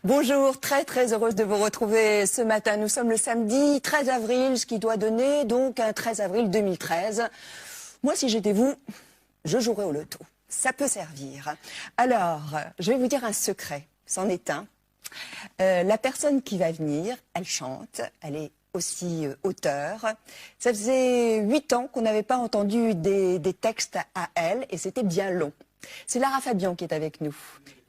Bonjour, très heureuse de vous retrouver ce matin. Nous sommes le samedi 13 avril, ce qui doit donner donc un 13 avril 2013. Moi, si j'étais vous, je jouerais au loto. Ça peut servir. Alors, je vais vous dire un secret, c'en est un. La personne qui va venir, elle chante, elle est aussi auteure. Ça faisait 8 ans qu'on n'avait pas entendu des textes à elle et c'était bien long. C'est Lara Fabian qui est avec nous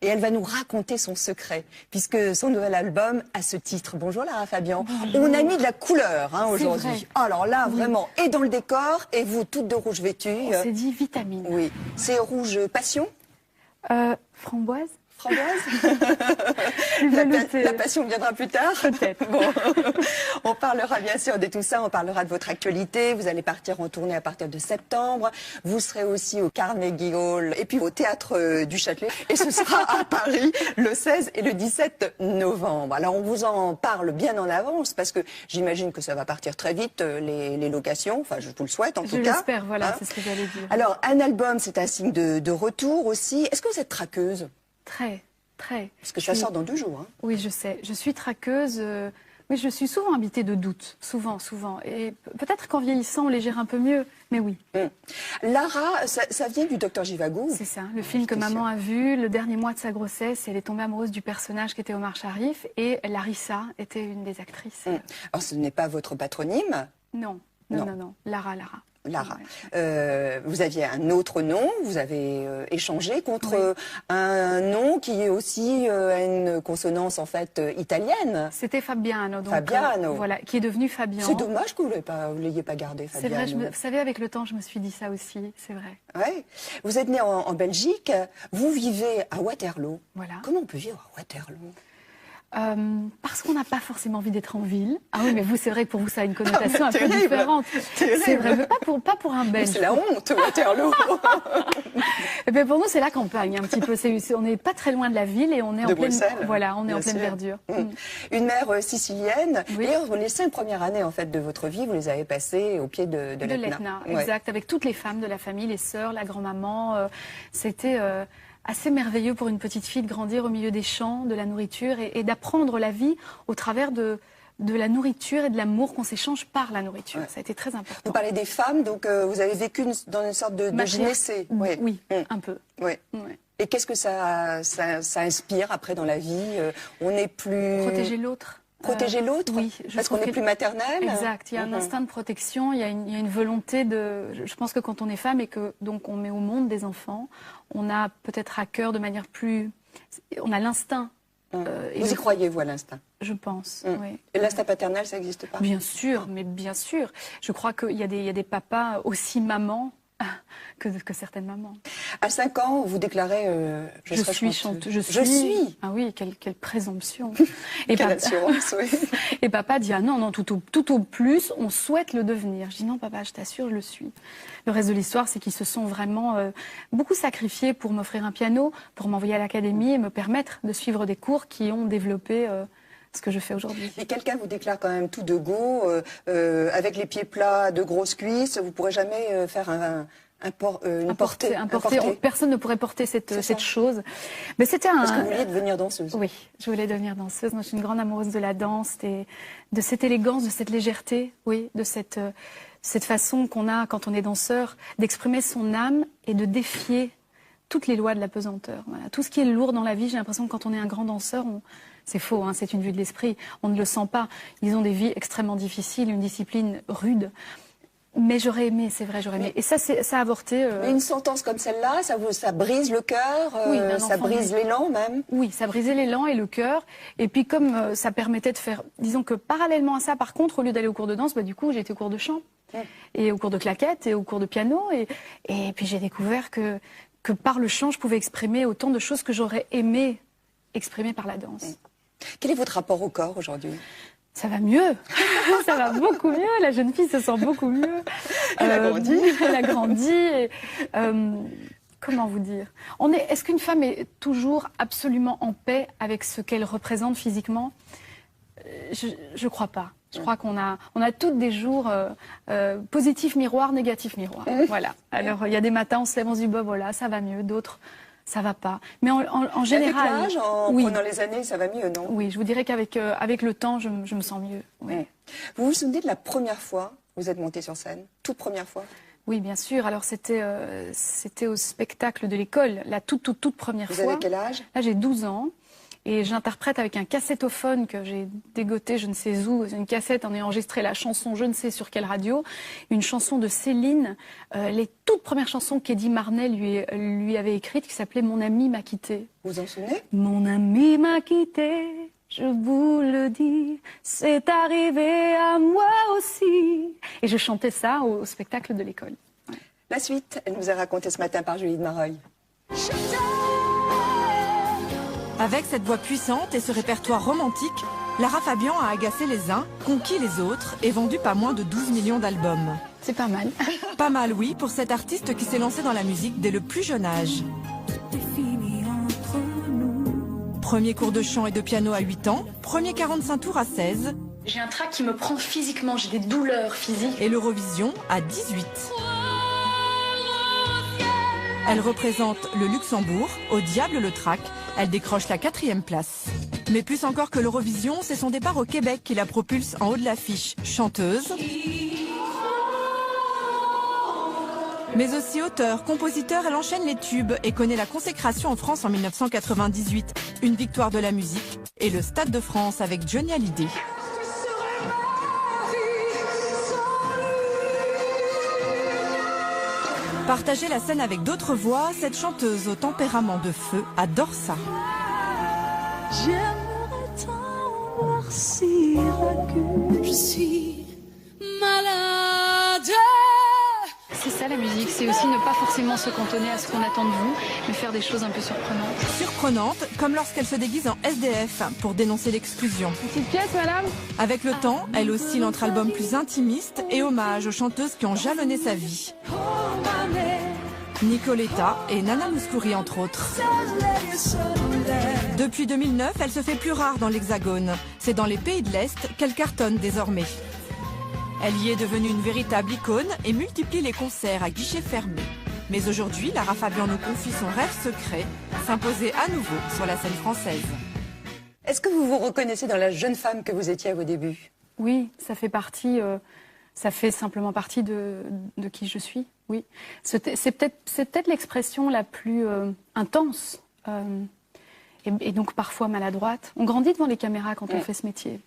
et elle va nous raconter son secret puisque son nouvel album a ce titre. Bonjour Lara Fabian. Bonjour. On a mis de la couleur aujourd'hui. Alors là, vraiment, et dans le décor et vous toutes de rouge vêtues. On s'est dit vitamine. Oui, c'est rouge passion. Framboise. Framboise. La passion viendra plus tard. Peut-être. Bon. On parlera bien sûr de tout ça, on parlera de votre actualité. Vous allez partir en tournée à partir de septembre. Vous serez aussi au Carnegie Hall et puis au Théâtre du Châtelet. Et ce sera à Paris le 16 et le 17 novembre. Alors on vous en parle bien en avance parce que j'imagine que ça va partir très vite, les locations. Enfin, je vous le souhaite en tout cas. Je l'espère, voilà, hein, c'est ce que j'allais dire. Alors un album, c'est un signe de retour aussi. Est-ce que vous êtes traqueuse ? Très. Parce que ça sort dans 2 jours. Hein. Oui, je sais. Je suis traqueuse. Oui, je suis souvent habitée de doutes. Souvent. Et peut-être qu'en vieillissant, on les gère un peu mieux. Mais oui. Lara, ça vient du Docteur Zhivago. C'est ça. Le film que maman a vu, le dernier mois de sa grossesse, elle est tombée amoureuse du personnage qui était Omar Sharif. Et Larissa était une des actrices. Alors, ce n'est pas votre patronyme ? Non. Lara. Lara. Vous aviez un autre nom, vous avez échangé contre un nom qui est aussi une consonance en fait italienne. C'était Fabiano. Donc, Fabiano. Voilà, qui est devenu Fabian. C'est dommage que vous ne l'ayez pas gardé, Fabiano. C'est vrai, vous savez, avec le temps, je me suis dit ça aussi, c'est vrai. Ouais. Vous êtes né en Belgique, vous vivez à Waterloo. Voilà. Comment on peut vivre à Waterloo ? Parce qu'on n'a pas forcément envie d'être en ville. Ah oui, mais vous, c'est vrai que pour vous, ça a une connotation un peu terrible, différente. Terrible. C'est vrai, mais pas pour un Belge. C'est la honte, Waterloo. Et bien pour nous, c'est la campagne, un petit peu. On n'est pas très loin de la ville et on est en pleine, voilà, on est en pleine verdure. Une mère sicilienne. Oui. D'ailleurs, les 5 premières années en fait de votre vie, vous les avez passées au pied de l'Etna. Exact, avec toutes les femmes de la famille, les sœurs, la grand-maman. C'était assez merveilleux pour une petite fille de grandir au milieu des champs, de la nourriture et d'apprendre la vie au travers de la nourriture et de l'amour qu'on s'échange par la nourriture. Ça a été très important. Vous parlez des femmes, donc vous avez vécu dans une sorte de gynécée. Oui, un peu. Oui. Et qu'est-ce que ça inspire après dans la vie ? On n'est plus... Protéger l'autre. Protéger l'autre ? Oui. Parce qu'on n'est plus maternelle ? Exact. Il y a un instinct de protection, il y a une volonté de... Je pense que quand on est femme et que donc on met au monde des enfants, on a peut-être à cœur de manière plus... On a l'instinct. Vous y croyez, vous, à l'instinct ? Je pense, oui. Et l'instinct paternel, ça n'existe pas ? Bien sûr, mais bien sûr. Je crois qu'il y a des papas aussi mamans que certaines mamans. À 5 ans, vous déclarez je suis chanteuse. Je suis. Ah oui, quelle présomption. Et quelle assurance, oui. Et papa dit, ah non, tout au plus, on souhaite le devenir. Je dis, non papa, je t'assure, je le suis. Le reste de l'histoire, c'est qu'ils se sont vraiment beaucoup sacrifiés pour m'offrir un piano, pour m'envoyer à l'académie et me permettre de suivre des cours qui ont développé ce que je fais aujourd'hui. Et quelqu'un vous déclare quand même tout de go, avec les pieds plats, de grosses cuisses, vous ne pourrez jamais faire une portée. Personne ne pourrait porter cette chose. Mais c'était Parce que vous vouliez devenir danseuse. Oui, je voulais devenir danseuse. Moi, je suis une grande amoureuse de la danse, de cette élégance, de cette légèreté, oui, de cette façon qu'on a quand on est danseur, d'exprimer son âme et de défier toutes les lois de la pesanteur. Voilà. Tout ce qui est lourd dans la vie, j'ai l'impression que quand on est un grand danseur, c'est faux, hein, c'est une vue de l'esprit, on ne le sent pas. Ils ont des vies extrêmement difficiles, une discipline rude. Mais j'aurais aimé, c'est vrai, j'aurais aimé. Et ça a avorté. Mais une sentence comme celle-là, ça brise le cœur, ça brise l'élan même. Oui, ça brisait l'élan et le cœur. Et puis comme ça permettait de faire... Disons que parallèlement à ça, par contre, au lieu d'aller au cours de danse, du coup, j'ai été au cours de chant. Et au cours de claquettes, et au cours de piano. Et puis j'ai découvert que par le chant, je pouvais exprimer autant de choses que j'aurais aimé exprimer par la danse. Quel est votre rapport au corps aujourd'hui ? Ça va mieux, ça va beaucoup mieux, la jeune fille se sent beaucoup mieux. Elle a grandi. Elle a grandi. Et, comment vous dire ? Est-ce qu'une femme est toujours absolument en paix avec ce qu'elle représente physiquement ? Je crois pas. Je crois qu'on a toutes des jours positif miroir, négatif miroir. Voilà. Alors il y a des matins on se lève, on se dit bah voilà, ça va mieux, d'autres ça va pas. Mais en général, avec l'âge, en oui. prenant les années, ça va mieux, non? Oui, je vous dirais qu'avec avec le temps, je me sens mieux. Oui. Vous vous souvenez de la première fois où vous êtes montée sur scène? Toute première fois? Oui, bien sûr. Alors c'était au spectacle de l'école, la toute première fois. Vous avez quel âge? Là, j'ai 12 ans. Et j'interprète avec un cassettophone que j'ai dégoté je ne sais où, une cassette, en ayant enregistré la chanson je ne sais sur quelle radio, une chanson de Céline, les toutes premières chansons qu'Eddie Marnet lui avait écrites, qui s'appelait Mon ami m'a quitté. Vous vous en souvenez? Mon ami m'a quitté, je vous le dis, c'est arrivé à moi aussi. Et je chantais ça au spectacle de l'école. Ouais. La suite, elle nous a raconté ce matin par Julie de Mareuil. Avec cette voix puissante et ce répertoire romantique, Lara Fabian a agacé les uns, conquis les autres et vendu pas moins de 12 millions d'albums. C'est pas mal. Pas mal, oui, pour cette artiste qui s'est lancée dans la musique dès le plus jeune âge. Premier cours de chant et de piano à 8 ans, premier 45 tours à 16. J'ai un trac qui me prend physiquement, j'ai des douleurs physiques. Et l'Eurovision à 18. Elle représente le Luxembourg, au diable le trac. Elle décroche la 4e place. Mais plus encore que l'Eurovision, c'est son départ au Québec qui la propulse en haut de l'affiche. Chanteuse, mais aussi auteure, compositeur, elle enchaîne les tubes et connaît la consécration en France en 1998. Une victoire de la musique et le Stade de France avec Johnny Hallyday. Partager la scène avec d'autres voix, cette chanteuse au tempérament de feu adore ça. J'aimerais tant voir si je suis malade. C'est ça la musique, c'est aussi ne pas forcément se cantonner à ce qu'on attend de vous, mais faire des choses un peu surprenantes. Surprenante, comme lorsqu'elle se déguise en SDF pour dénoncer l'exclusion. Une petite pièce, madame? Avec le temps, elle oscille entre albums plus intimistes et hommages aux chanteuses qui ont jalonné sa vie. Nicoletta et Nana Mouskouri entre autres. Depuis 2009, elle se fait plus rare dans l'Hexagone. C'est dans les pays de l'Est qu'elle cartonne désormais. Elle y est devenue une véritable icône et multiplie les concerts à guichets fermés. Mais aujourd'hui, Lara Fabian nous confie son rêve secret, s'imposer à nouveau sur la scène française. Est-ce que vous vous reconnaissez dans la jeune femme que vous étiez à vos débuts? Oui, ça fait partie, ça fait simplement partie de qui je suis, oui. C'est peut-être l'expression la plus intense et donc parfois maladroite. On grandit devant les caméras quand on fait ce métier.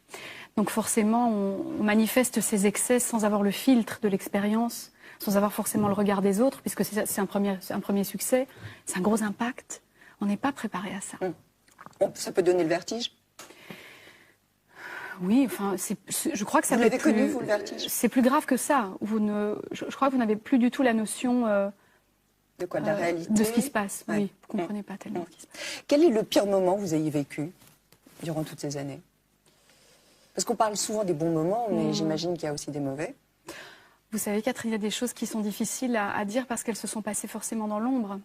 Donc forcément, on manifeste ses excès sans avoir le filtre de l'expérience, sans avoir forcément le regard des autres, puisque c'est un premier succès, c'est un gros impact. On n'est pas préparé à ça. Ça peut donner le vertige? Oui, enfin, je crois que ça. Vous l'avez connu, vous, le vertige? C'est plus grave que ça. Je crois que vous n'avez plus du tout la notion de quoi, de la réalité, de ce qui se passe. Ouais. Oui, vous ne comprenez pas tellement ce qui se passe. Quel est le pire moment que vous ayez vécu durant toutes ces années? Parce qu'on parle souvent des bons moments, mais j'imagine qu'il y a aussi des mauvais. Vous savez, Catherine, il y a des choses qui sont difficiles à dire parce qu'elles se sont passées forcément dans l'ombre.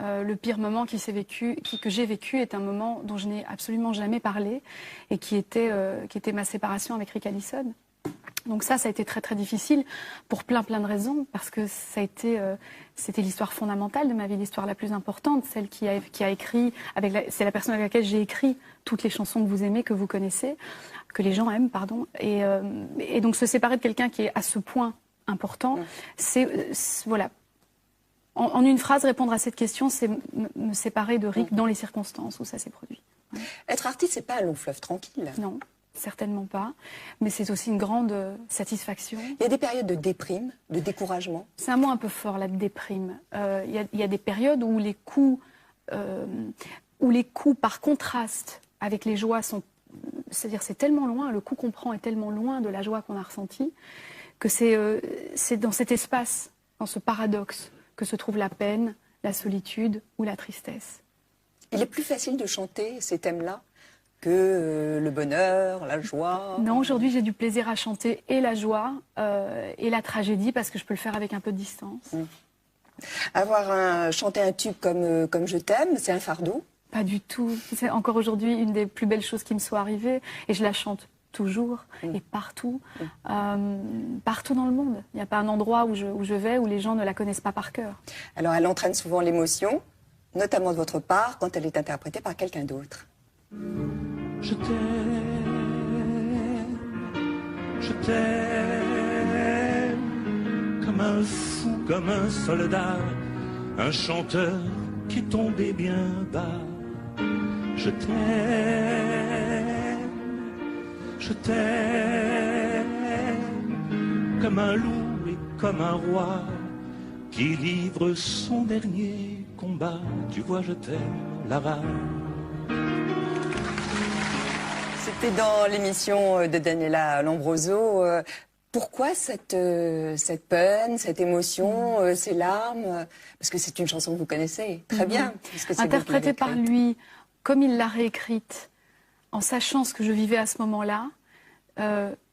Le pire moment que j'ai vécu est un moment dont je n'ai absolument jamais parlé et qui était ma séparation avec Rick Allison. Donc ça a été très très difficile pour plein de raisons, parce que c'était l'histoire fondamentale de ma vie, l'histoire la plus importante, celle qui a écrit, c'est la personne avec laquelle j'ai écrit toutes les chansons que vous aimez, que vous connaissez, que les gens aiment, pardon. Et donc se séparer de quelqu'un qui est à ce point important, voilà. En une phrase, répondre à cette question, c'est me séparer de Rick dans les circonstances où ça s'est produit. Ouais. Être artiste, c'est pas un long fleuve tranquille. Non, certainement pas. Mais c'est aussi une grande satisfaction. Il y a des périodes de déprime, de découragement. C'est un mot un peu fort, la déprime. Il y a des périodes où les coups par contraste avec les joies sont... C'est-à-dire c'est tellement loin, le coup qu'on prend est tellement loin de la joie qu'on a ressentie, que c'est dans cet espace, dans ce paradoxe, que se trouve la peine, la solitude ou la tristesse. Il est plus facile de chanter ces thèmes-là que le bonheur, la joie? Non, aujourd'hui j'ai du plaisir à chanter et la joie et la tragédie parce que je peux le faire avec un peu de distance. Chanter un tube comme Je t'aime, c'est un fardeau? Pas du tout. C'est encore aujourd'hui une des plus belles choses qui me soit arrivée et je la chante toujours et partout, partout dans le monde. Il n'y a pas un endroit où je vais où les gens ne la connaissent pas par cœur. Alors elle entraîne souvent l'émotion, notamment de votre part, quand elle est interprétée par quelqu'un d'autre. Je t'aime, je t'aime, comme un fou, comme un soldat, un chanteur qui est tombé bien bas. Je t'aime, comme un loup et comme un roi qui livre son dernier combat. Tu vois, je t'aime, Lara. C'était dans l'émission de Daniela Lombroso. Pourquoi cette peine, cette émotion, ces larmes? Parce que c'est une chanson que vous connaissez très bien. Interprétée par lui, comme il l'a réécrite, en sachant ce que je vivais à ce moment-là,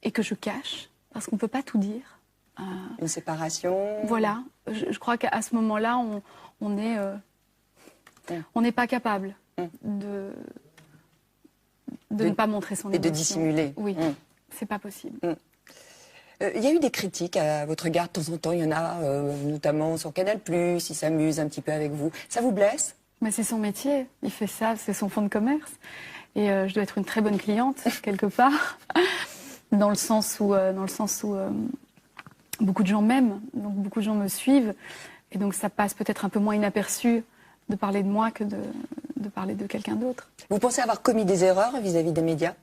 et que je cache, parce qu'on ne peut pas tout dire. Une séparation. Voilà, je crois qu'à ce moment-là, on n'est pas capable de ne pas montrer son émotion. Et de dissimuler. Oui, c'est pas possible. Il y a eu des critiques à votre égard de temps en temps. Il y en a notamment sur Canal+, il s'amuse un petit peu avec vous. Ça vous blesse? Mais c'est son métier, il fait ça, c'est son fonds de commerce. Et je dois être une très bonne cliente, quelque part, dans le sens où beaucoup de gens m'aiment, donc beaucoup de gens me suivent. Et donc ça passe peut-être un peu moins inaperçu de parler de moi que de parler de quelqu'un d'autre. Vous pensez avoir commis des erreurs vis-à-vis des médias?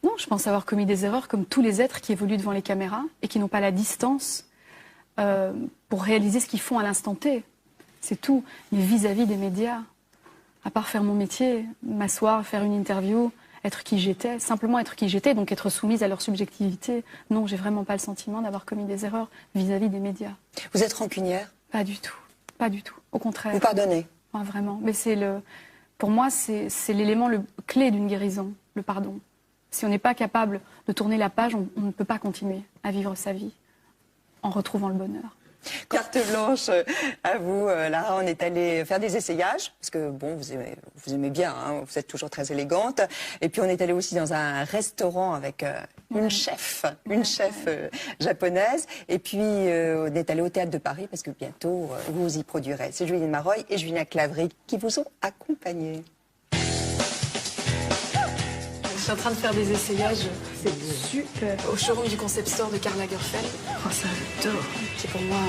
Non, je pense avoir commis des erreurs comme tous les êtres qui évoluent devant les caméras et qui n'ont pas la distance pour réaliser ce qu'ils font à l'instant T. C'est tout. Mais vis-à-vis des médias, à part faire mon métier, m'asseoir, faire une interview, être qui j'étais, simplement être qui j'étais, donc être soumise à leur subjectivité, non, j'ai vraiment pas le sentiment d'avoir commis des erreurs vis-à-vis des médias. Vous êtes rancunière? Pas du tout. Pas du tout. Au contraire. Vous pardonnez? Ouais, vraiment. Mais pour moi, c'est l'élément clé d'une guérison, le pardon. Si on n'est pas capable de tourner la page, on ne peut pas continuer à vivre sa vie en retrouvant le bonheur. Carte blanche à vous, là, on est allé faire des essayages, parce que bon, vous aimez bien, hein, vous êtes toujours très élégante. Et puis on est allé aussi dans un restaurant avec une chef japonaise. Et puis on est allé au Théâtre de Paris, parce que bientôt vous y produirez. C'est Juliette Maroy et Julien Clavry qui vous ont accompagnés. Je suis en train de faire des essayages, c'est super. Au showroom du Concept Store de Karl Lagerfeld. Oh, ça j'adore. C'est pour moi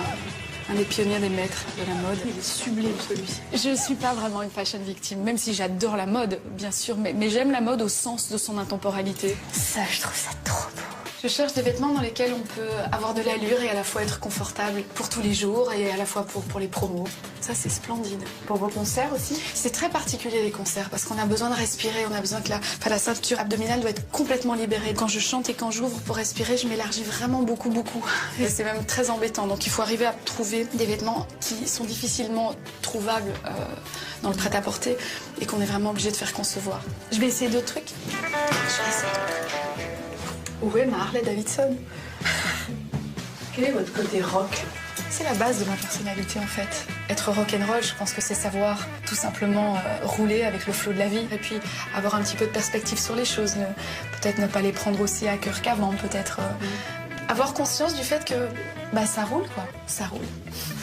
un des pionniers des maîtres de la mode. Il est sublime celui-ci. Je ne suis pas vraiment une fashion victime, même si j'adore la mode, bien sûr, mais j'aime la mode au sens de son intemporalité. Ça, je trouve ça trop beau. Je cherche des vêtements dans lesquels on peut avoir de l'allure et à la fois être confortable pour tous les jours et à la fois pour les promos. Ça, c'est splendide. Pour vos concerts aussi? C'est très particulier les concerts parce qu'on a besoin de respirer, on a besoin que la ceinture abdominale doit être complètement libérée. Quand je chante et quand j'ouvre pour respirer, je m'élargis vraiment beaucoup. Et c'est même très embêtant. Donc il faut arriver à trouver des vêtements qui sont difficilement trouvables dans le prêt-à-porter et qu'on est vraiment obligé de faire concevoir. Je vais essayer d'autres trucs. Où est ma Harley Davidson? Quel est votre côté rock? C'est la base de ma personnalité en fait. Être rock'n'roll, je pense que c'est savoir tout simplement rouler avec le flot de la vie et puis avoir un petit peu de perspective sur les choses. Peut-être ne pas les prendre aussi à cœur qu'avant, peut-être avoir conscience du fait que ça roule quoi, ça roule.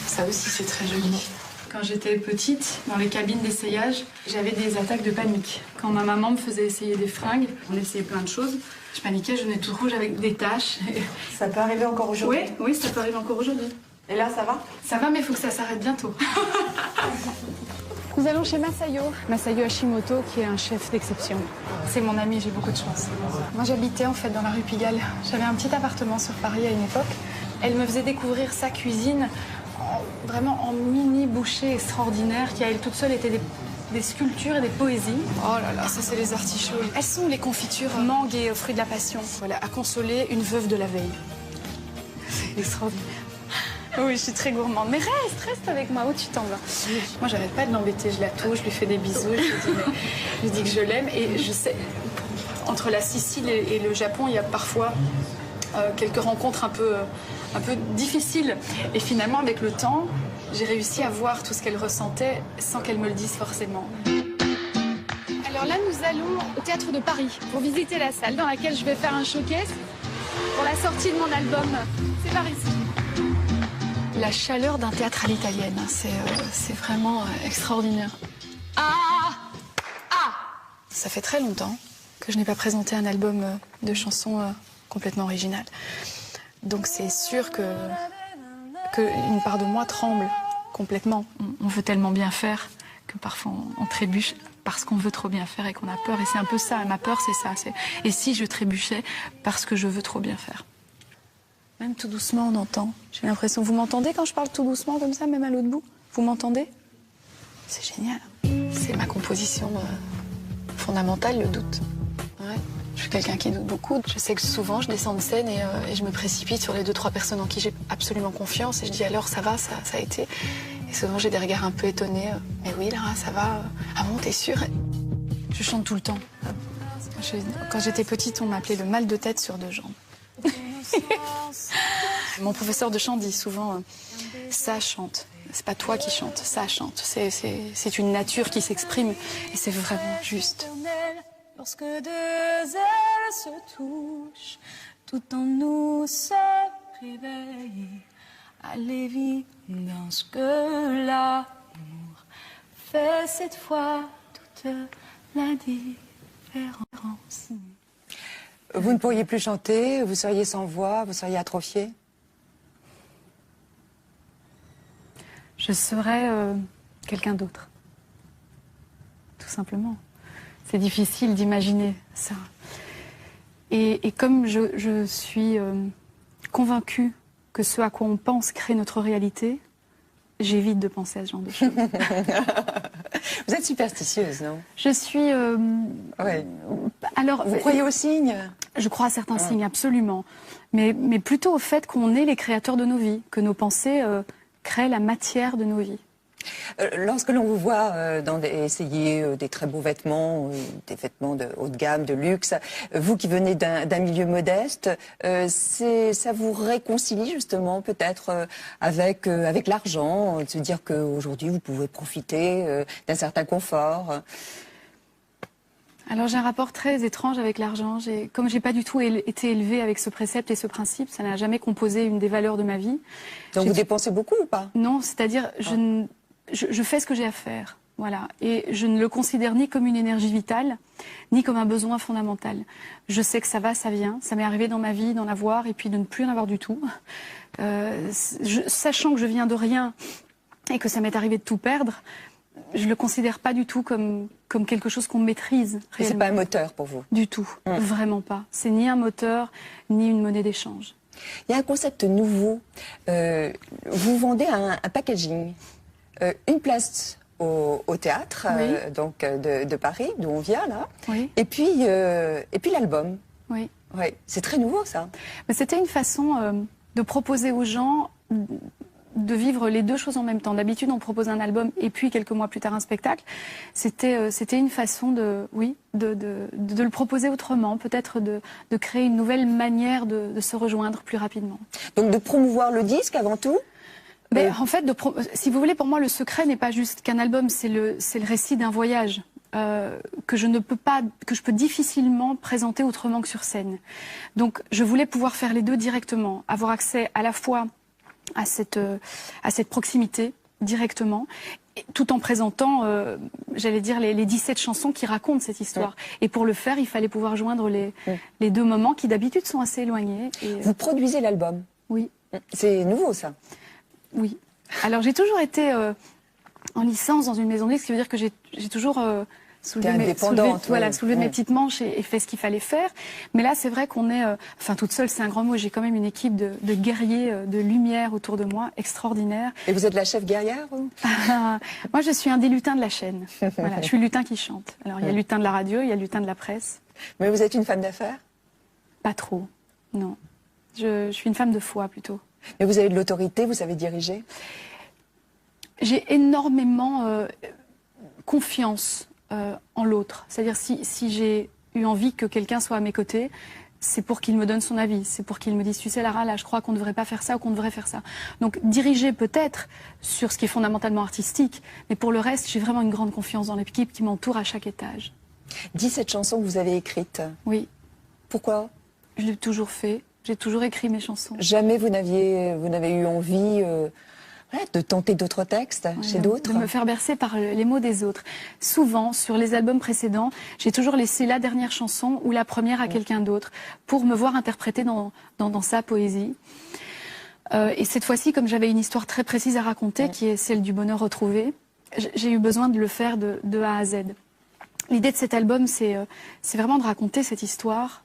Ça aussi c'est très joli. Quand j'étais petite, dans les cabines d'essayage, j'avais des attaques de panique. Quand ma maman me faisait essayer des fringues, on essayait plein de choses. Je paniquais, je venais toute rouge avec des taches. Ça peut arriver encore aujourd'hui? Oui, ça peut arriver encore aujourd'hui. Et là, ça va? Ça va, mais il faut que ça s'arrête bientôt. Nous allons chez Masayo Hashimoto, qui est un chef d'exception. C'est mon ami, j'ai beaucoup de chance. Moi, j'habitais en fait dans la rue Pigalle. J'avais un petit appartement sur Paris à une époque. Elle me faisait découvrir sa cuisine, vraiment en mini bouchée extraordinaire, qui à elle toute seule était des sculptures et des poésies. Oh là là, ça c'est les artichauts. Elles sont les confitures mangue et fruits de la passion. Voilà, à consoler une veuve de la veille. C'est extraordinaire. Oui, je suis très gourmande. Mais reste avec moi. Où tu t'en vas? Moi, j'arrête pas de l'embêter. Je la touche, je lui fais des bisous. Je lui dis que je l'aime. Et je sais, entre la Sicile et le Japon, il y a parfois quelques rencontres un peu difficiles. Et finalement, avec le temps, j'ai réussi à voir tout ce qu'elle ressentait sans qu'elle me le dise forcément. Alors là, nous allons au Théâtre de Paris pour visiter la salle dans laquelle je vais faire un showcase pour la sortie de mon album. C'est par ici. la chaleur d'un théâtre à l'italienne. C'est vraiment extraordinaire. Ça fait très longtemps que je n'ai pas présenté un album de chansons complètement originales. Donc c'est sûr que une part de moi tremble complètement. On veut tellement bien faire que parfois on trébuche parce qu'on veut trop bien faire et qu'on a peur. Et c'est un peu ça, ma peur c'est ça. Et si je trébuchais parce que je veux trop bien faire. Même tout doucement on entend. J'ai l'impression, vous m'entendez quand je parle tout doucement comme ça, même à l'autre bout? Vous m'entendez? C'est génial. C'est ma composition fondamentale, le doute. Ouais. Je suis quelqu'un qui doute beaucoup. Je sais que souvent je descends de scène et je me précipite sur les 2-3 personnes en qui j'ai absolument confiance et je dis alors ça va, ça a été. Et souvent j'ai des regards un peu étonnés. Mais oui Lara, ça va. Ah bon, t'es sûre? Je chante tout le temps. Quand j'étais petite, on m'appelait le mal de tête sur 2 jambes. Mon professeur de chant dit souvent ça chante. C'est pas toi qui chantes, ça chante. C'est une nature qui s'exprime et c'est vraiment juste. Lorsque 2 ailes se touchent, tout en nous se réveille à l'évidence que l'amour fait cette fois toute la différence. Vous ne pourriez plus chanter, vous seriez sans voix, vous seriez atrophié? Je serais quelqu'un d'autre. Tout simplement. C'est difficile d'imaginer ça. Et comme je suis convaincue que ce à quoi on pense crée notre réalité, j'évite de penser à ce genre de choses. Vous êtes superstitieuse, non? Je suis... Ouais. Alors, vous croyez aux signes? Je crois à certains signes, absolument. Mais plutôt au fait qu'on est les créateurs de nos vies, que nos pensées créent la matière de nos vies. Lorsque l'on vous voit essayer des très beaux vêtements, des vêtements de haut de gamme, de luxe, vous qui venez d'un milieu modeste, ça vous réconcilie justement peut-être avec l'argent, de se dire qu'aujourd'hui vous pouvez profiter d'un certain confort? Alors j'ai un rapport très étrange avec l'argent. Comme j'ai pas du tout été élevée avec ce précepte et ce principe, ça n'a jamais composé une des valeurs de ma vie. Donc vous dépensez beaucoup ou pas? Non, c'est-à-dire je fais ce que j'ai à faire, voilà, et je ne le considère ni comme une énergie vitale, ni comme un besoin fondamental. Je sais que ça va, ça vient, ça m'est arrivé dans ma vie d'en avoir et puis de ne plus en avoir du tout. Sachant que je viens de rien et que ça m'est arrivé de tout perdre, je le considère pas du tout comme quelque chose qu'on maîtrise réellement. C'est pas un moteur pour vous? Du tout, vraiment pas. C'est ni un moteur, ni une monnaie d'échange. Il y a un concept nouveau. Vous vendez un packaging. Une place au théâtre, Oui. donc de Paris, d'où on vient là. Oui. Et puis l'album. Oui. Ouais, c'est très nouveau ça. Mais c'était une façon de proposer aux gens de vivre les 2 choses en même temps. D'habitude, on propose un album et puis quelques mois plus tard un spectacle. C'était une façon de le proposer autrement, peut-être de créer une nouvelle manière de se rejoindre plus rapidement. Donc de promouvoir le disque avant tout. Mais en fait, si vous voulez, pour moi, le secret n'est pas juste qu'un album, c'est le récit d'un voyage que je peux difficilement présenter autrement que sur scène. Donc, je voulais pouvoir faire les 2 directement, avoir accès à la fois à cette proximité directement, tout en présentant, j'allais dire, les 17 chansons qui racontent cette histoire. Et pour le faire, il fallait pouvoir joindre les 2 moments qui d'habitude sont assez éloignés. Et, Vous produisez l'album? Oui. C'est nouveau ça? Oui. Alors j'ai toujours été en licence dans une maison de disques, ce qui veut dire que j'ai toujours soulevé mes petites manches et fait ce qu'il fallait faire. Mais là, c'est vrai qu'on est, toute seule, c'est un grand mot. J'ai quand même une équipe de guerriers, de lumière autour de moi, extraordinaire. Et vous êtes la chef guerrière ou? Moi, je suis un des lutins de la chaîne. Voilà, je suis le lutin qui chante. Alors, il y a le lutin de la radio, il y a le lutin de la presse. Mais vous êtes une femme d'affaires? Pas trop, non. Je suis une femme de foi, plutôt. Mais vous avez de l'autorité, vous savez diriger? J'ai énormément confiance en l'autre. C'est-à-dire si j'ai eu envie que quelqu'un soit à mes côtés, c'est pour qu'il me donne son avis, c'est pour qu'il me dise, tu sais Lara, là je crois qu'on ne devrait pas faire ça ou qu'on devrait faire ça. Donc diriger peut-être sur ce qui est fondamentalement artistique, mais pour le reste, j'ai vraiment une grande confiance dans l'équipe qui m'entoure à chaque étage. 17 chansons que vous avez écrites. Oui. Pourquoi? Je l'ai toujours fait. J'ai toujours écrit mes chansons. Jamais vous n'avez eu envie de tenter d'autres textes chez d'autres? De me faire bercer par les mots des autres. Souvent, sur les albums précédents, j'ai toujours laissé la dernière chanson ou la première à quelqu'un d'autre pour me voir interpréter dans sa poésie. Et cette fois-ci, comme j'avais une histoire très précise à raconter, qui est celle du bonheur retrouvé, j'ai eu besoin de le faire de A à Z. L'idée de cet album, c'est vraiment de raconter cette histoire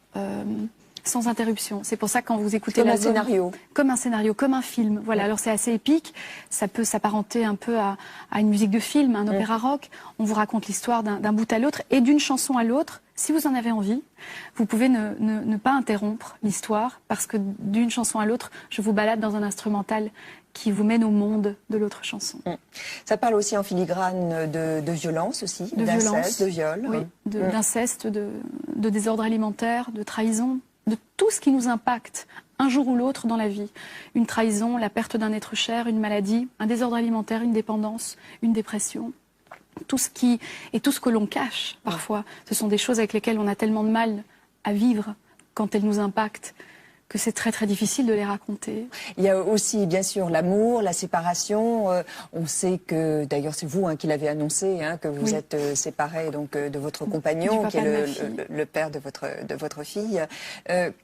sans interruption. C'est pour ça que quand vous écoutez comme un l'album, scénario. Comme un scénario, comme un film. Voilà. Alors c'est assez épique, ça peut s'apparenter un peu à une musique de film, à un opéra rock. On vous raconte l'histoire d'un bout à l'autre et d'une chanson à l'autre. Si vous en avez envie, vous pouvez ne pas interrompre l'histoire parce que d'une chanson à l'autre, je vous balade dans un instrumental qui vous mène au monde de l'autre chanson. Ça parle aussi en filigrane de violence aussi, de d'inceste, de viol. Oui, d'inceste, de désordre alimentaire, de trahison, de tout ce qui nous impacte un jour ou l'autre dans la vie. Une trahison, la perte d'un être cher, une maladie, un désordre alimentaire, une dépendance, une dépression. Tout ce que l'on cache parfois. Ce sont des choses avec lesquelles on a tellement de mal à vivre quand elles nous impactent que c'est très très difficile de les raconter. Il y a aussi bien sûr l'amour, la séparation. On sait que, d'ailleurs c'est vous qui l'avez annoncé, que vous êtes séparés donc, de votre compagnon, qui est le père de votre fille.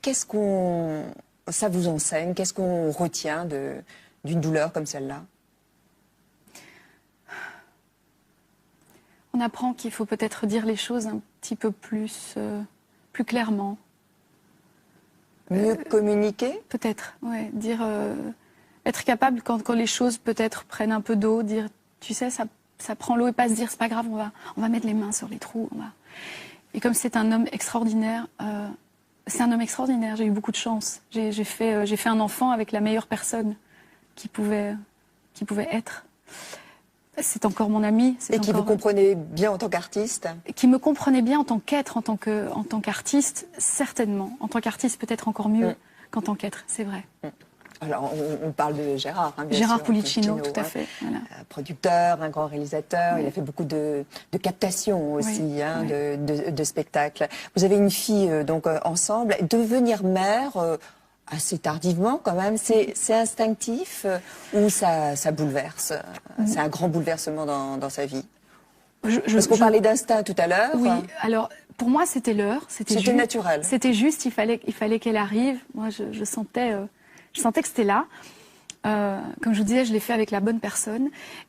Qu'est-ce qu'on... ça vous enseigne? Qu'est-ce qu'on retient d'une douleur comme celle-là? On apprend qu'il faut peut-être dire les choses un petit peu plus clairement. Mieux communiquer? Peut-être, ouais. Dire, être capable quand les choses peut-être prennent un peu d'eau, dire, tu sais, ça prend l'eau et pas se dire, c'est pas grave, on va mettre les mains sur les trous. Et comme c'est un homme extraordinaire, j'ai eu beaucoup de chance. J'ai fait un enfant avec la meilleure personne qui pouvait être. C'est encore mon ami. Et qui vous comprenait bien en tant qu'artiste? Qui me comprenait bien en tant qu'être, en tant qu'artiste, certainement. En tant qu'artiste, peut-être encore mieux qu'en tant qu'être, c'est vrai. Alors, on parle de Gérard, bien Gérard sûr, Pulicino, tout à fait. Voilà. Producteur, un grand réalisateur, il a fait beaucoup de captations aussi, de spectacles. Vous avez une fille donc ensemble. Devenir mère... assez tardivement quand même, c'est instinctif ou ça bouleverse? C'est un grand bouleversement dans sa vie. Parce qu'on parlait d'instinct tout à l'heure. Oui, alors pour moi c'était l'heure. C'était naturel. C'était juste, il fallait qu'elle arrive. Moi je sentais que c'était là. Comme je vous disais, je l'ai fait avec la bonne personne.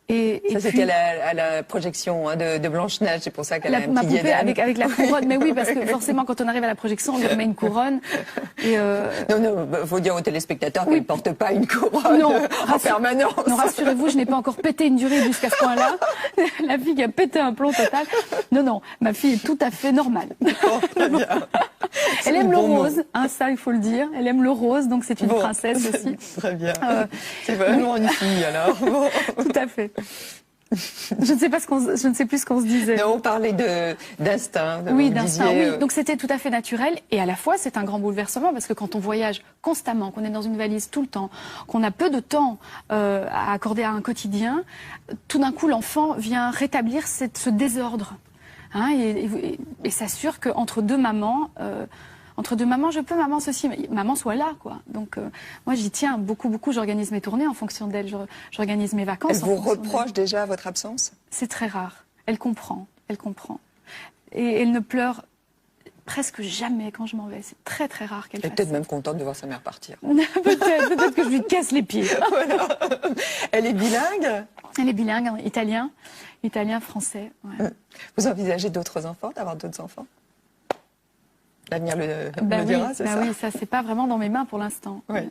Et ça, c'était à la projection de Blanche-Neige, c'est pour ça qu'elle a un petit poupée avec la couronne. Mais oui, parce que forcément, quand on arrive à la projection, on lui remet une couronne. Et Non, faut dire aux téléspectateurs qu'elle ne porte pas une couronne en permanence. Non, rassurez-vous, je n'ai pas encore pété une durée jusqu'à ce point-là. La fille qui a pété un plomb total. Non, ma fille est tout à fait normale. Elle aime le rose, ça il faut le dire. Elle aime le rose, donc c'est une princesse aussi. Très bien. C'est vraiment une fille alors. Tout à fait. Je ne sais plus ce qu'on se disait. Non, on parlait d'instinct. Oui, d'instinct. Oui. Donc c'était tout à fait naturel et à la fois c'est un grand bouleversement parce que quand on voyage constamment, qu'on est dans une valise tout le temps, qu'on a peu de temps à accorder à un quotidien, tout d'un coup l'enfant vient rétablir ce désordre. Et s'assure qu'entre deux mamans, maman ceci, maman soit là, quoi. Donc moi j'y tiens beaucoup, j'organise mes tournées en fonction d'elle, j'organise mes vacances. Elle vous reproche déjà votre absence? C'est très rare. Elle comprend. Et elle ne pleure presque jamais quand je m'en vais. C'est très très rare qu'elle fasse. Elle est peut-être même contente de voir sa mère partir. peut-être que je lui casse les pieds. Voilà. Elle est bilingue? Elle est bilingue, italien, français. Ouais. Vous envisagez d'autres enfants, d'avoir d'autres enfants? L'avenir le dira, c'est ça? Oui, ça, c'est pas vraiment dans mes mains pour l'instant. Ouais.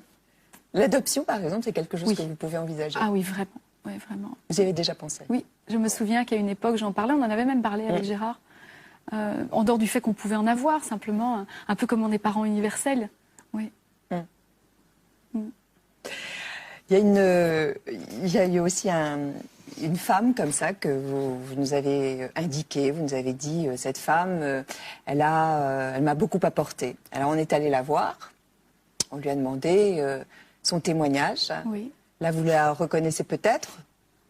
L'adoption, par exemple, c'est quelque chose que vous pouvez envisager? Ah oui, vraiment. Ouais, vraiment. Vous y avez déjà pensé? Oui, je me souviens qu'à une époque, j'en parlais, on en avait même parlé avec Gérard. En dehors du fait qu'on pouvait en avoir, simplement, un peu comme on est parents universels. Oui. Il y a eu aussi une femme comme ça que vous nous avez indiquée, vous nous avez dit, cette femme, elle m'a beaucoup apporté. Alors on est allé la voir, on lui a demandé son témoignage. Oui. Là, vous la reconnaissez peut-être?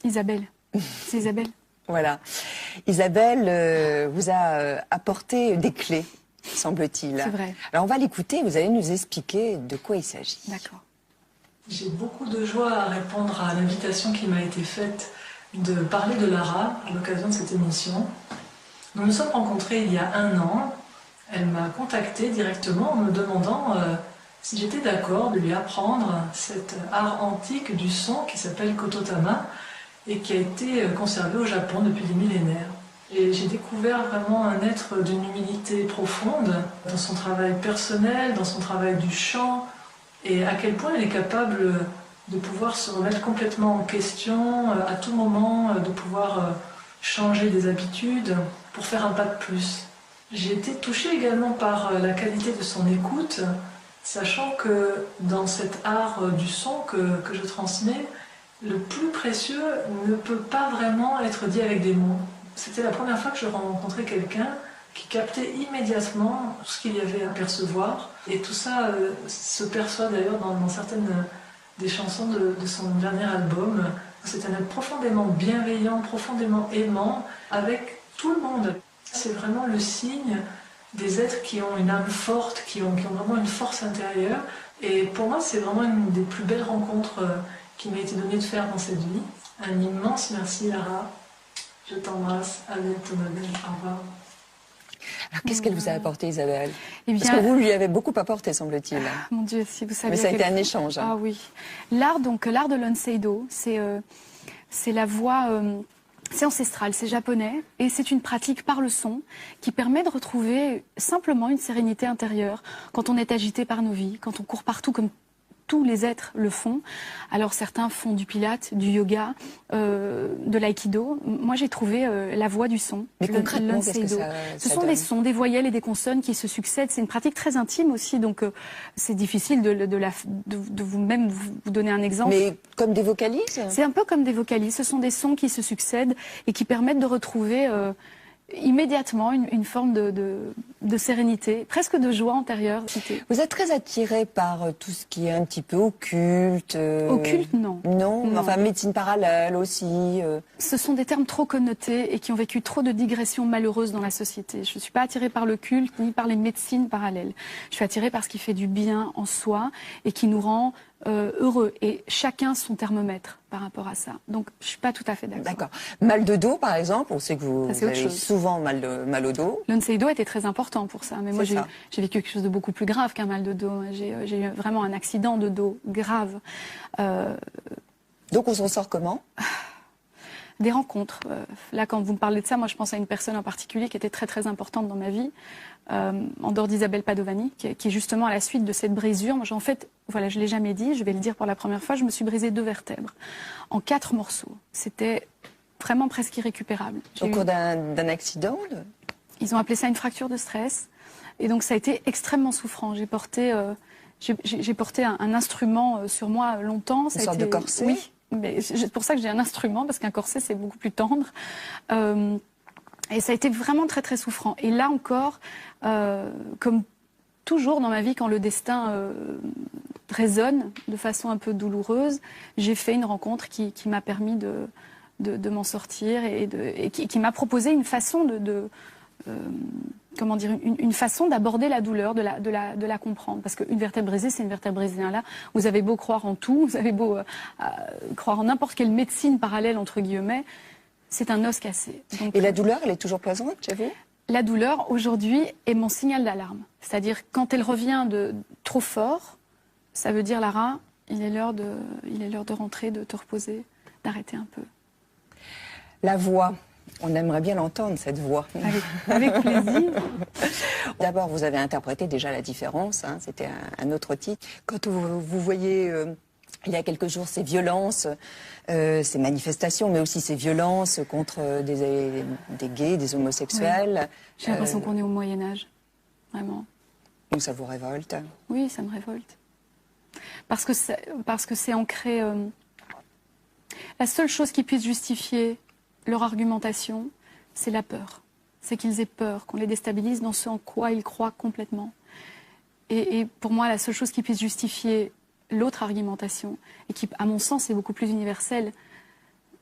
Isabelle. C'est Isabelle. Voilà. Isabelle vous a apporté des clés semble-t-il. C'est vrai. Alors on va l'écouter, vous allez nous expliquer de quoi il s'agit. D'accord. J'ai beaucoup de joie à répondre à l'invitation qui m'a été faite de parler de Lara à l'occasion de cette émission. Nous nous sommes rencontrés il y a 1 an. Elle m'a contactée directement en me demandant si j'étais d'accord de lui apprendre cet art antique du son qui s'appelle Kototama et qui a été conservé au Japon depuis des millénaires. Et j'ai découvert vraiment un être d'une humilité profonde dans son travail personnel, dans son travail du chant, et à quel point elle est capable de pouvoir se remettre complètement en question à tout moment, de pouvoir changer des habitudes pour faire un pas de plus. J'ai été touchée également par la qualité de son écoute, sachant que dans cet art du son que je transmets, le plus précieux ne peut pas vraiment être dit avec des mots. C'était la première fois que je rencontrais quelqu'un qui captait immédiatement ce qu'il y avait à percevoir. Et tout ça se perçoit d'ailleurs dans certaines des chansons de son dernier album. C'est un être profondément bienveillant, profondément aimant, avec tout le monde. C'est vraiment le signe des êtres qui ont une âme forte, qui ont vraiment une force intérieure. Et pour moi, c'est vraiment une des plus belles rencontres qui m'a été donnée de faire dans cette vie. Un immense merci, Lara. Je t'embrasse. À bientôt, ma belle. Au revoir. Alors qu'est-ce qu'elle vous a apporté, Isabelle? Eh bien, Parce que vous lui avez beaucoup apporté, semble-t-il. Mon Dieu, si vous savez. Mais ça a été un échange. Ah oui. L'art de l'Onseido, c'est la voix. C'est ancestral, c'est japonais, et c'est une pratique par le son qui permet de retrouver simplement une sérénité intérieure quand on est agité par nos vies, quand on court partout comme tous les êtres le font. Alors certains font du pilate, du yoga, de l'aïkido. Moi j'ai trouvé la voie du son. Mais concrètement, qu'est-ce que ça Ce sont donne des sons, des voyelles et des consonnes qui se succèdent. C'est une pratique très intime aussi, donc c'est difficile de vous-même vous donner un exemple. Mais comme des vocalises? C'est un peu comme des vocalises. Ce sont des sons qui se succèdent et qui permettent de retrouver immédiatement une forme de sérénité, presque de joie antérieure. Vous êtes très attiré par tout ce qui est un petit peu occulte. Occulte, non. Non, enfin médecine parallèle aussi. Ce sont des termes trop connotés et qui ont vécu trop de digressions malheureuses dans la société. Je ne suis pas attirée par le culte ni par les médecines parallèles. Je suis attirée par ce qui fait du bien en soi et qui nous rend heureux. Et chacun son thermomètre par rapport à ça. Donc je ne suis pas tout à fait d'accord. D'accord. Mal de dos, par exemple. On sait que vous avez chose. souvent mal au dos. L'Onseido était très important pour ça. Mais moi, j'ai vécu quelque chose de beaucoup plus grave qu'un mal de dos. J'ai eu vraiment un accident de dos grave. Donc on s'en sort comment? Des rencontres. Là, quand vous me parlez de ça, moi, je pense à une personne en particulier qui était très, très importante dans ma vie, en dehors d'Isabelle Padovani, qui est justement à la suite de cette brisure. Moi, en fait, voilà, je ne l'ai jamais dit, je vais le dire pour la première fois, je me suis brisé 2 vertèbres en 4 morceaux. C'était vraiment presque irrécupérable. Au cours d'un accident? Ils ont appelé ça une fracture de stress. Et donc, ça a été extrêmement souffrant. J'ai porté un instrument sur moi longtemps. Une sorte de corset? Oui. C'est pour ça que j'ai un instrument, parce qu'un corset, c'est beaucoup plus tendre. Et ça a été vraiment très, très souffrant. Et là encore, comme toujours dans ma vie, quand le destin résonne de façon un peu douloureuse, j'ai fait une rencontre qui m'a permis de m'en sortir et qui m'a proposé une façon comment dire, une façon d'aborder la douleur, de la comprendre. Parce qu'une vertèbre brisée, c'est une vertèbre brisée. Là, vous avez beau croire en tout, vous avez beau croire en n'importe quelle médecine parallèle, entre guillemets, c'est un os cassé. Donc, et la douleur, elle est toujours présente chez vous? La douleur, aujourd'hui, est mon signal d'alarme. C'est-à-dire, quand elle revient de trop fort, ça veut dire, Lara, il est l'heure de rentrer, de te reposer, d'arrêter un peu. La voix. On aimerait bien l'entendre, cette voix. Avec plaisir. D'abord, vous avez interprété déjà la différence, hein, c'était un autre titre. Quand vous voyez, il y a quelques jours, ces violences, ces manifestations, mais aussi ces violences contre des gays, des homosexuels. Oui. J'ai l'impression qu'on est au Moyen-Âge, vraiment. Donc ça vous révolte? Oui, ça me révolte. Parce que c'est ancré... la seule chose qui puisse justifier leur argumentation, c'est la peur. C'est qu'ils aient peur, qu'on les déstabilise dans ce en quoi ils croient complètement. Et pour moi, la seule chose qui puisse justifier l'autre argumentation, et qui, à mon sens, est beaucoup plus universelle,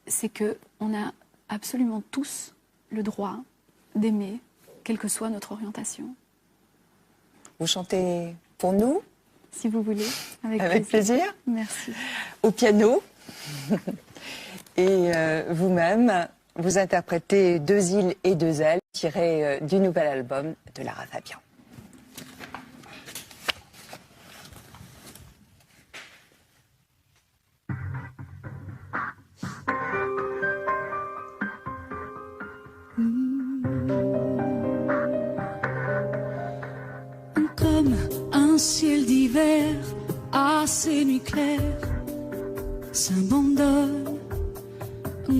c'est qu'on a absolument tous le droit d'aimer, quelle que soit notre orientation. Vous chantez pour nous, Si vous voulez, avec plaisir, Merci. au piano. Et vous-même, vous interprétez Deux îles et deux ailes, tiré du nouvel album de Lara Fabian. Comme un ciel d'hiver à ses nuits claires s'abandonne,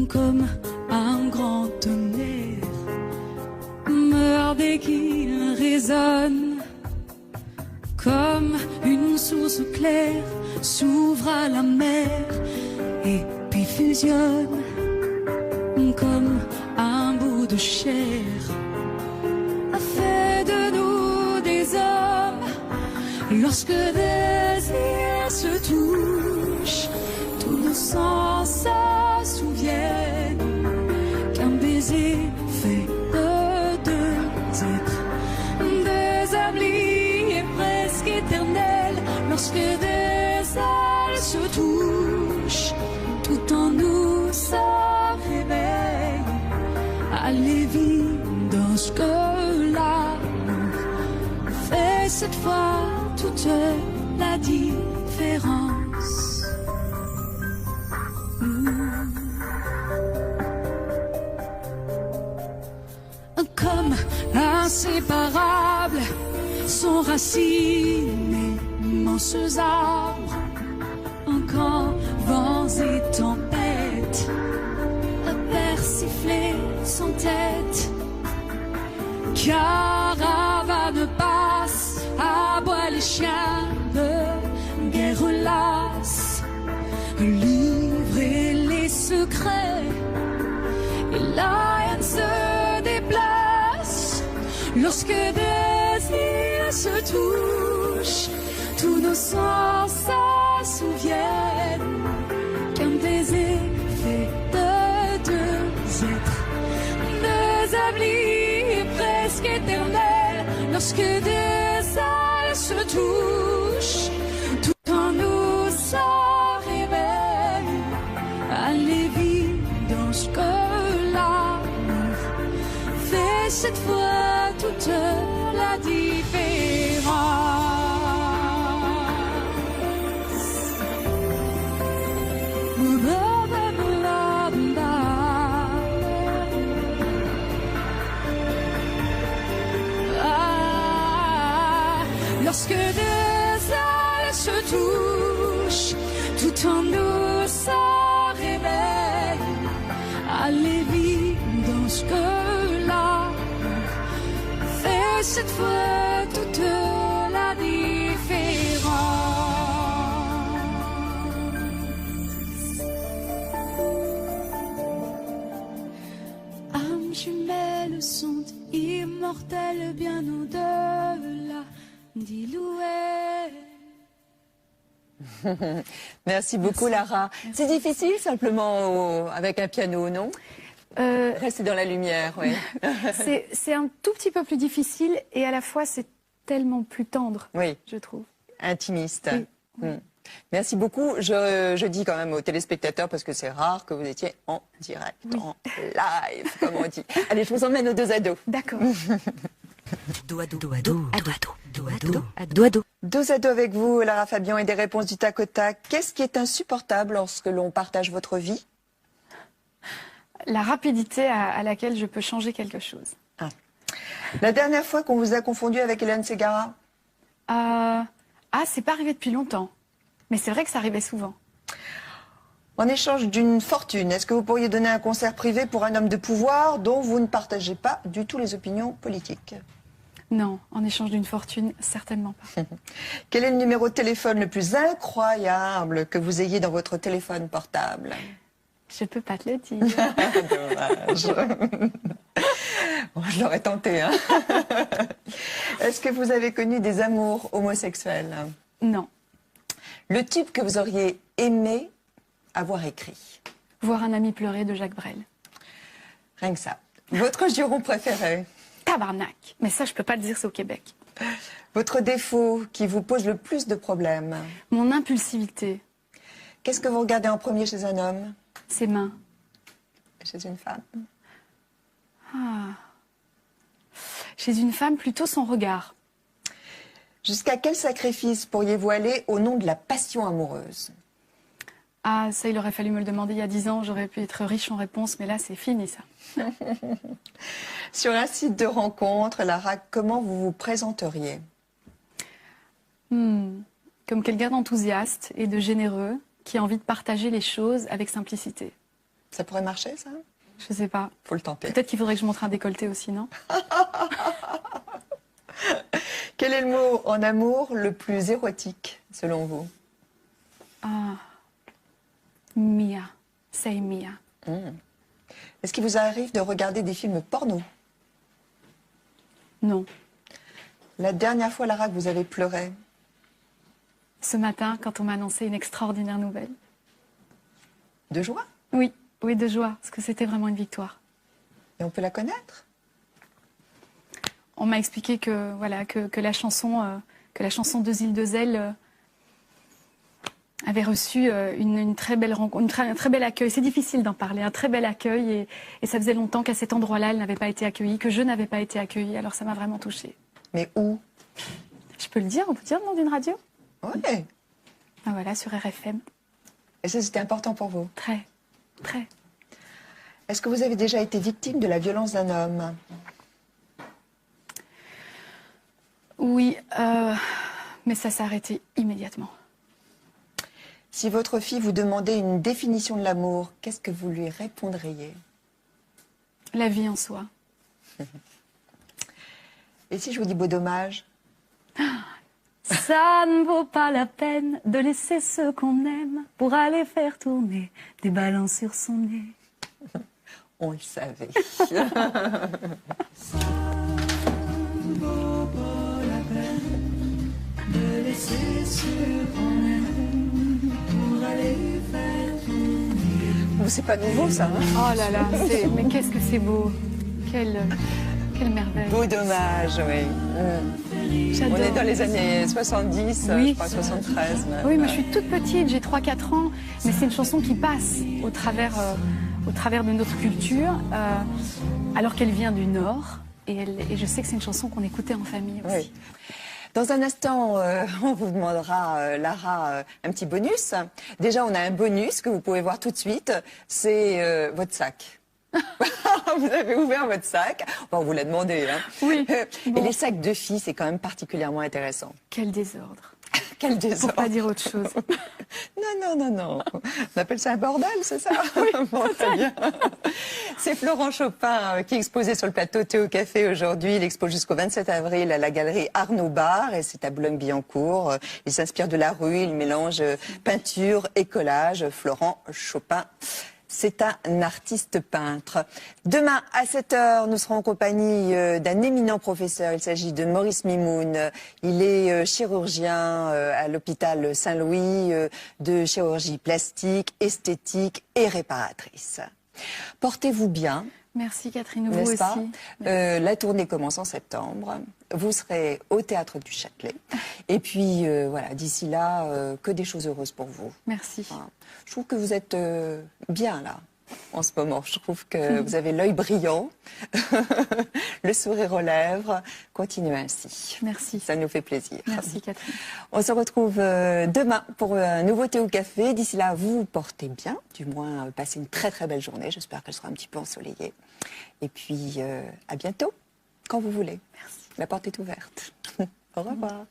comme un grand tonnerre meurt dès qu'il résonne, comme une source claire s'ouvre à la mer et puis fusionne, comme un bout de chair a fait de nous des hommes. Lorsque des îles se touchent, tous nos sens se souviennent qu'un baiser fait de deux êtres, deux âmes liées presque éternelles. Lorsque des ailes se touchent, tout en nous se réveille à l'évidence que l'amour fait cette fois toute la différence. Comme inséparables sont racines immenses arbres, quand vents et tempêtes persifler sans tête, caravane passe, aboie les chiens de guerre lasse, livrer les secrets, et la haine se déplace. Lorsque des îles se touchent, tous nos sens se souviennent qu'un baiser fait de deux êtres, deux âmes liées presque éternelles. Lorsque des ailes se touchent, tout en nous se révèle à l'évidence que l'amour fait cette fois toute la différence. Lorsque deux ailes se touchent, tout en nous se réveille à l'évidence que l'amour fait cette fois toute la différence. Âmes jumelles sont immortelles bien au-delà d'Iloué. Merci beaucoup, Lara. C'est difficile simplement avec un piano, non? Rester dans la lumière, oui. C'est un tout petit peu plus difficile et à la fois c'est tellement plus tendre, Oui, je trouve. intimiste. Oui. Mm. Merci beaucoup. Je dis quand même aux téléspectateurs, parce que c'est rare, que vous étiez en direct, en live, comme on dit. Allez, je vous emmène aux deux ados. D'accord. Dos à dos, dos à dos, dos à dos, dos à dos, dos à dos. Deux ados avec vous, Lara Fabian, et des réponses du tac au tac. Qu'est-ce qui est insupportable lorsque l'on partage votre vie? La rapidité à laquelle je peux changer quelque chose. La dernière fois qu'on vous a confondu avec Hélène Ségara? C'est pas arrivé depuis longtemps. Mais c'est vrai que ça arrivait souvent. En échange d'une fortune, est-ce que vous pourriez donner un concert privé pour un homme de pouvoir dont vous ne partagez pas du tout les opinions politiques? Non, en échange d'une fortune, certainement pas. Quel est le numéro de téléphone le plus incroyable que vous ayez dans votre téléphone portable? Je peux pas te le dire. Dommage. Bon, je l'aurais tenté, hein. Est-ce que vous avez connu des amours homosexuels? Non. Le type que vous auriez aimé avoir écrit? Voir un ami pleurer de Jacques Brel. Rien que ça. Votre juron préféré? tabarnak. Mais ça, je peux pas le dire, c'est au Québec. Votre défaut qui vous pose le plus de problèmes? Mon impulsivité, Qu'est-ce que vous regardez en premier chez un homme? ses mains. Chez une femme? Chez une femme, plutôt son regard. Jusqu'à quel sacrifice pourriez-vous aller au nom de la passion amoureuse? Ah, ça, il aurait fallu me le demander il y a 10 ans. J'aurais pu être riche en réponses, mais là, c'est fini, ça. Sur un site de rencontre, Lara, comment vous vous présenteriez? Comme quelqu'un d'enthousiaste et de généreux, qui a envie de partager les choses avec simplicité. Ça pourrait marcher, ça? Je sais pas. Faut le tenter. Peut-être qu'il faudrait que je montre un décolleté aussi, non? Quel est le mot en amour le plus érotique, selon vous? Mia. Say Mia. Est-ce qu'il vous arrive de regarder des films porno? Non. La dernière fois, Lara, que vous avez pleuré? Ce matin, quand on m'a annoncé une extraordinaire nouvelle. De joie? Oui, oui, de joie, parce que c'était vraiment une victoire. Et on peut la connaître? On m'a expliqué que, voilà, que la chanson Deux îles de zèle avait reçu une très belle rencontre, un très bel accueil. C'est difficile d'en parler, un très bel accueil. Et ça faisait longtemps qu'à cet endroit-là, elle n'avait pas été accueillie, que je n'avais pas été accueillie. Alors ça m'a vraiment touchée. Mais où? Je peux le dire? On peut dire le nom d'une radio? Oui. Ah voilà, sur RFM. Et ça, c'était important pour vous? Très, très. Est-ce que vous avez déjà été victime de la violence d'un homme? Oui, mais ça s'est arrêté immédiatement. Si votre fille vous demandait une définition de l'amour, qu'est-ce que vous lui répondriez? La vie en soi. Et si je vous dis beau dommage? Ça ne vaut pas la peine de laisser ceux qu'on aime pour aller faire tourner des ballons sur son nez. On le savait. De laisser ce qu'on aime pour aller faire tourner. C'est pas nouveau, ça, hein? Oh là là, mais qu'est-ce que c'est beau. Quelle merveille. Beau dommage, oui. J'adore. On est dans les années 70, Oui. je crois 73 même. Oui, mais je suis toute petite, j'ai 3-4 ans, mais c'est une chanson qui passe au travers de notre culture, alors qu'elle vient du Nord, et je sais que c'est une chanson qu'on écoutait en famille aussi. Oui. Dans un instant, on vous demandera, Lara, un petit bonus. Déjà, on a un bonus que vous pouvez voir tout de suite, c'est votre sac. Vous avez ouvert votre sac. Bon, on vous l'a demandé. Hein. Oui. Et Bon. les sacs de filles, c'est quand même particulièrement intéressant. Quel désordre. Quel Pour désordre. pas dire autre chose. Non. On appelle ça un bordel, c'est ça? Bon, très bien. C'est Florent Chopin qui est exposé sur le plateau Thé au Café aujourd'hui. Il expose jusqu'au 27 avril à la galerie Arnaud Bar et c'est à Boulogne-Billancourt. Il s'inspire de la rue, il mélange peinture et collage. Florent Chopin. C'est un artiste peintre. Demain, à 7h, nous serons en compagnie d'un éminent professeur. Il s'agit de Maurice Mimoun. Il est chirurgien à l'hôpital Saint-Louis, de chirurgie plastique, esthétique et réparatrice. Portez-vous bien. Merci Catherine, vous N'est-ce pas? aussi. La tournée commence en septembre. Vous serez au Théâtre du Châtelet. Et puis, voilà, d'ici là, que des choses heureuses pour vous. Merci. Enfin, je trouve que vous êtes bien là, en ce moment. Je trouve que vous avez l'œil brillant, le sourire aux lèvres. Continuez ainsi. Merci. Ça nous fait plaisir. Merci Catherine. On se retrouve demain pour un nouveau Thé au Café. D'ici là, vous vous portez bien. Du moins, passez une très très belle journée. J'espère qu'elle sera un petit peu ensoleillée. Et puis, à bientôt, quand vous voulez. Merci. La porte est ouverte. Au revoir.